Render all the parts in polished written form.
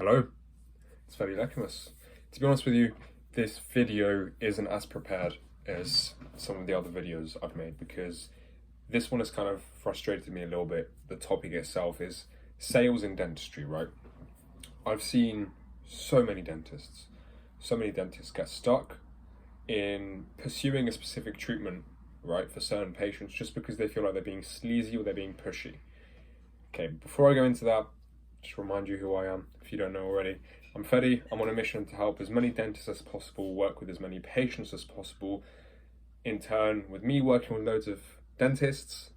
Hello, it's Fedi. To be honest with you, this video isn't as prepared as some of the other videos I've made because this one has kind of frustrated me a little bit. The topic itself is sales in dentistry, right? I've seen so many dentists get stuck in pursuing a specific treatment, right, for certain patients just because they feel like they're being sleazy or they're being pushy. Okay, before I go into that, just remind you who I am if you don't know already. I'm Fedi. I'm on a mission to help as many dentists as possible, work with as many patients as possible. In turn, with me working with loads of dentists,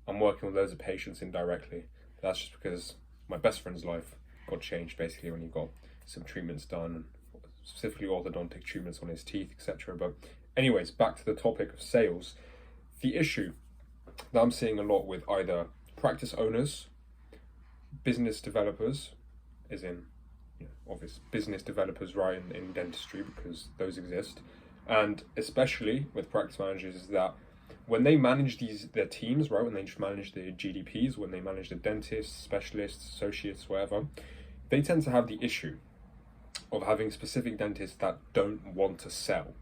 I'm working with loads of patients indirectly. That's just because my best friend's life got changed basically when he got some treatments done, specifically orthodontic treatments on his teeth, etc. But anyways, back to the topic of sales. The issue that I'm seeing a lot with either practice owners, business developers, as in, obvious business developers, right, in dentistry, because those exist, and especially with practice managers, is that when they manage their teams, right, when they just manage the GDPs, when they manage the dentists, specialists, associates, whatever, they tend to have the issue of having specific dentists that don't want to sell,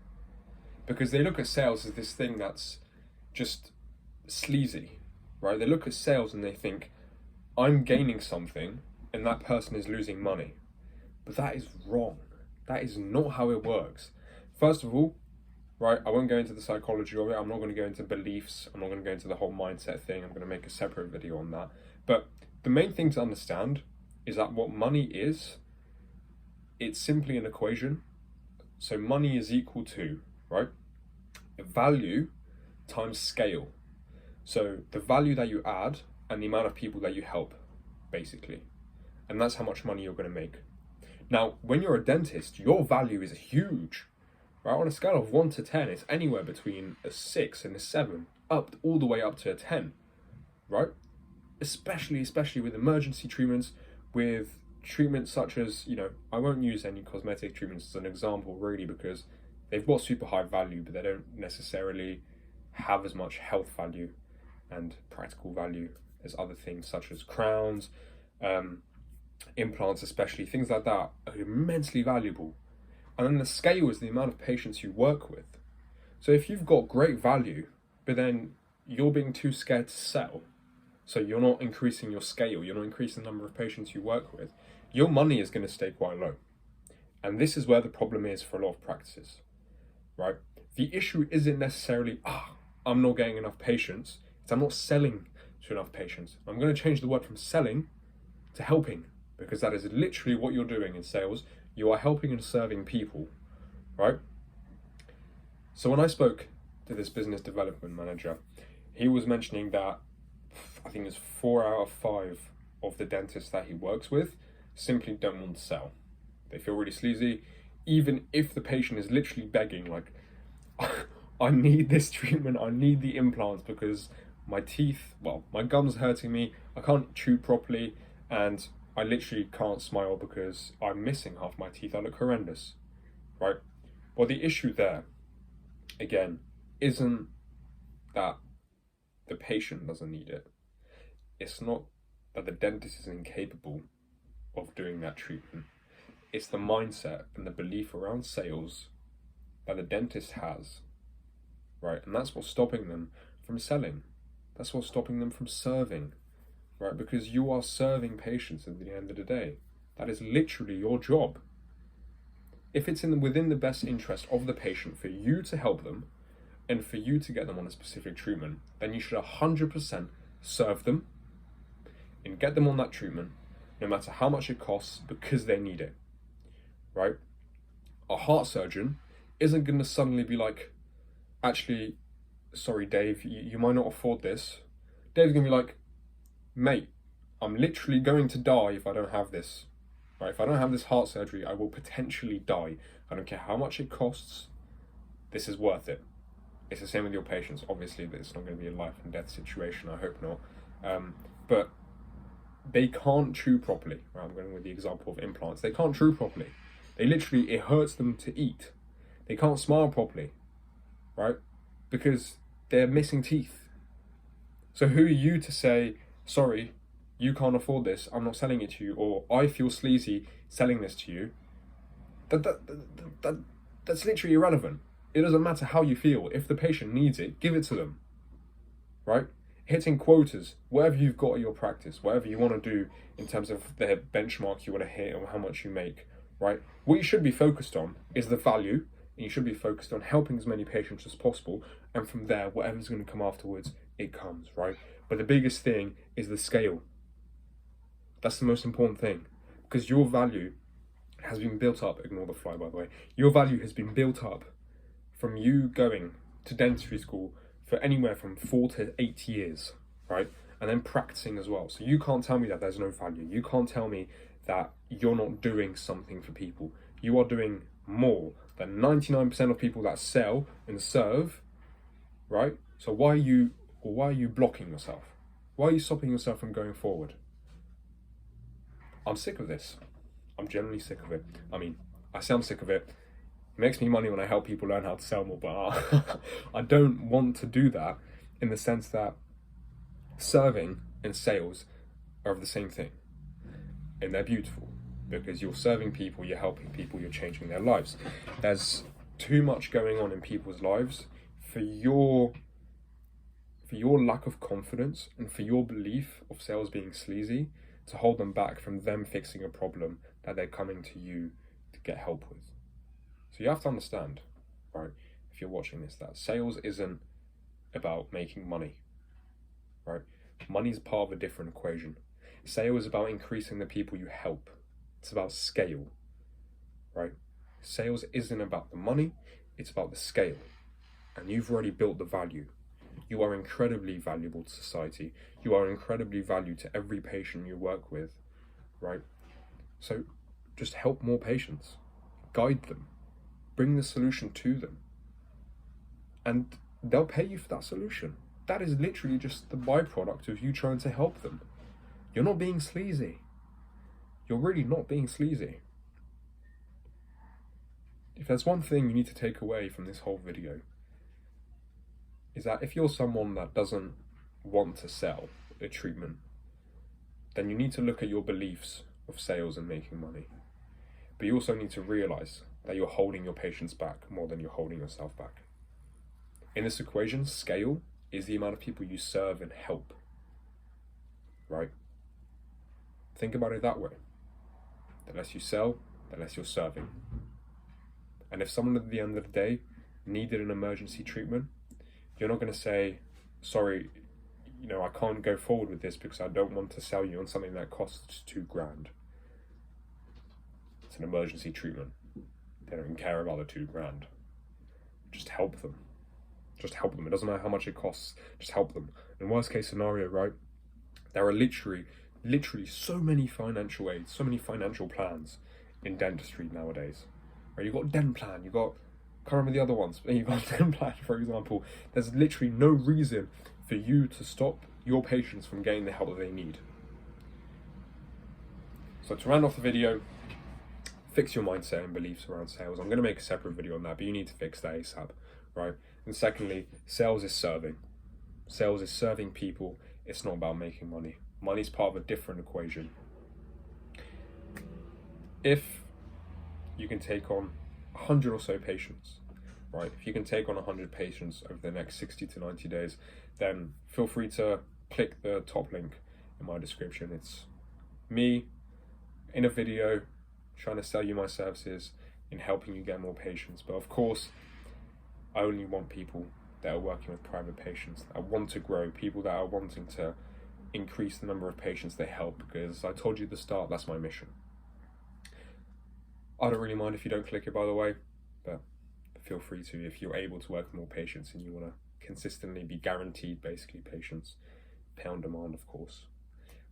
because they look at sales as this thing that's just sleazy, right? They look at sales and they think, I'm gaining something and that person is losing money. But that is wrong. That is not how it works. First of all, right, I won't go into the psychology of it. I'm not going to go into beliefs. I'm not going to go into the whole mindset thing. I'm going to make a separate video on that. But the main thing to understand is that what money is, it's simply an equation. So money is equal to, right, value times scale. So the value that you add and the amount of people that you help, basically. And that's how much money you're going to make. Now, when you're a dentist, your value is huge, right? On a scale of 1 to 10, it's anywhere between a 6 and a 7, all the way up to a 10, right? Especially with emergency treatments, with treatments such as, I won't use any cosmetic treatments as an example, really, because they've got super high value, but they don't necessarily have as much health value and practical value as other things such as crowns, implants, especially things like that are immensely valuable. And then the scale is the amount of patients you work with. So if you've got great value, but then you're being too scared to sell, so you're not increasing your scale, you're not increasing the number of patients you work with, your money is going to stay quite low. And this is where the problem is for a lot of practices, right? The issue isn't necessarily, I'm not getting enough patients. It's I'm not selling to enough patients. I'm going to change the word from selling to helping, because that is literally what you're doing in sales. You are helping and serving people, right? So when I spoke to this business development manager, he was mentioning that I think it's 4 out of 5 of the dentists that he works with simply don't want to sell. They feel really sleazy, even if the patient is literally begging, like, I need this treatment, I need the implants because my teeth, my gum's hurting me, I can't chew properly, and I literally can't smile because I'm missing half my teeth. I look horrendous, right? Well, the issue there, again, isn't that the patient doesn't need it. It's not that the dentist is incapable of doing that treatment. It's the mindset and the belief around sales that the dentist has, right? And that's what's stopping them from selling. That's what's stopping them from serving, right? Because you are serving patients at the end of the day. That is literally your job. If it's within the best interest of the patient for you to help them and for you to get them on a specific treatment, then you should 100% serve them and get them on that treatment, no matter how much it costs, because they need it, right? A heart surgeon isn't going to suddenly be like, actually, sorry, Dave, you might not afford this. Dave's going to be like, mate, I'm literally going to die if I don't have this. Right? If I don't have this heart surgery, I will potentially die. I don't care how much it costs. This is worth it. It's the same with your patients. Obviously, it's not going to be a life and death situation. I hope not. But they can't chew properly. Right? I'm going with the example of implants. They can't chew properly. It hurts them to eat. They can't smile properly, right? Because they're missing teeth. So who are you to say, sorry, you can't afford this, I'm not selling it to you, or I feel sleazy selling this to you, that's literally irrelevant. It doesn't matter how you feel. If the patient needs it, give it to them, right? Hitting quotas, whatever you've got at your practice, whatever you want to do in terms of the benchmark you want to hit and how much you make, right? What you should be focused on is the value, and you should be focused on helping as many patients as possible, and from there, whatever's going to come afterwards, it comes, right? But the biggest thing is the scale. That's the most important thing, because your value has been built up, ignore the fly by the way, your value has been built up from you going to dentistry school for anywhere from 4 to 8 years, right? And then practicing as well. So you can't tell me that there's no value. You can't tell me that you're not doing something for people. You are doing more than 99% of people that sell and serve, right? So why are you blocking yourself? Why are you stopping yourself from going forward? I'm sick of this. I'm generally sick of it. I mean, I say I'm sick of it. It makes me money when I help people learn how to sell more, but I don't want to do that in the sense that serving and sales are the same thing. And they're beautiful because you're serving people, you're helping people, you're changing their lives. There's too much going on in people's lives for your lack of confidence and for your belief of sales being sleazy to hold them back from them fixing a problem that they're coming to you to get help with. So you have to understand, right, if you're watching this, that sales isn't about making money, right? Money is part of a different equation. Sales is about increasing the people you help. It's about scale, right? Sales isn't about the money, it's about the scale. And you've already built the value. You are incredibly valuable to society. You are incredibly valued to every patient you work with, right? So just help more patients, guide them, bring the solution to them, and they'll pay you for that solution. That is literally just the byproduct of you trying to help them. You're not being sleazy. You're really not being sleazy. If there's one thing you need to take away from this whole video, is that if you're someone that doesn't want to sell a treatment, then you need to look at your beliefs of sales and making money. But you also need to realize that you're holding your patients back more than you're holding yourself back. In this equation, scale is the amount of people you serve and help, right? Think about it that way. The less you sell, the less you're serving. And if someone at the end of the day needed an emergency treatment, you're not going to say, sorry, I can't go forward with this because I don't want to sell you on something that costs $2,000. It's an emergency treatment. They don't even care about the $2,000. Just help them. Just help them. It doesn't matter how much it costs. Just help them. In worst case scenario, right? There are literally so many financial aids, so many financial plans in dentistry nowadays. Right? You've got Denplan, you've got, can't remember the other ones, but you've got Denplan, for example. There's literally no reason for you to stop your patients from getting the help that they need. So to round off the video, fix your mindset and beliefs around sales. I'm going to make a separate video on that, but you need to fix that ASAP, right? And secondly, sales is serving. Sales is serving people. It's not about making money. Money's part of a different equation. If you can take on 100 or so patients, right? If you can take on 100 patients over the next 60 to 90 days, then feel free to click the top link in my description. It's me in a video trying to sell you my services in helping you get more patients. But of course, I only want people that are working with private patients, that want to grow, people that are wanting to increase the number of patients they help, because I told you at the start, that's my mission. I don't really mind if you don't click it, by the way, but feel free to if you're able to work with more patients and you want to consistently be guaranteed basically patients. Pay on demand, of course.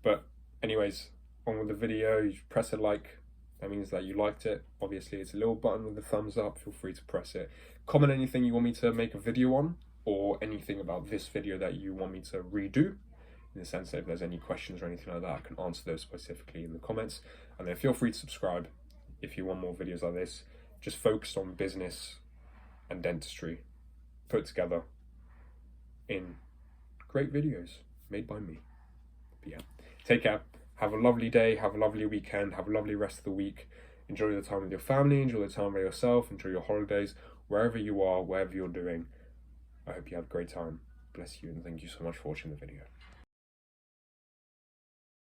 But anyways, on with the video. You press a like. That means that you liked it. Obviously, it's a little button with the thumbs up. Feel free to press it. Comment anything you want me to make a video on, or anything about this video that you want me to redo, in the sense that if there's any questions or anything like that, I can answer those specifically in the comments. And then feel free to subscribe if you want more videos like this, just focused on business and dentistry, put together in great videos made by me. But yeah, Take care. Have a lovely day. Have a lovely weekend. Have a lovely rest of the week. Enjoy the time with your family. Enjoy the time by yourself. Enjoy your holidays. Wherever you are, wherever you're doing. I hope you have a great time. Bless you, and thank you so much for watching the video.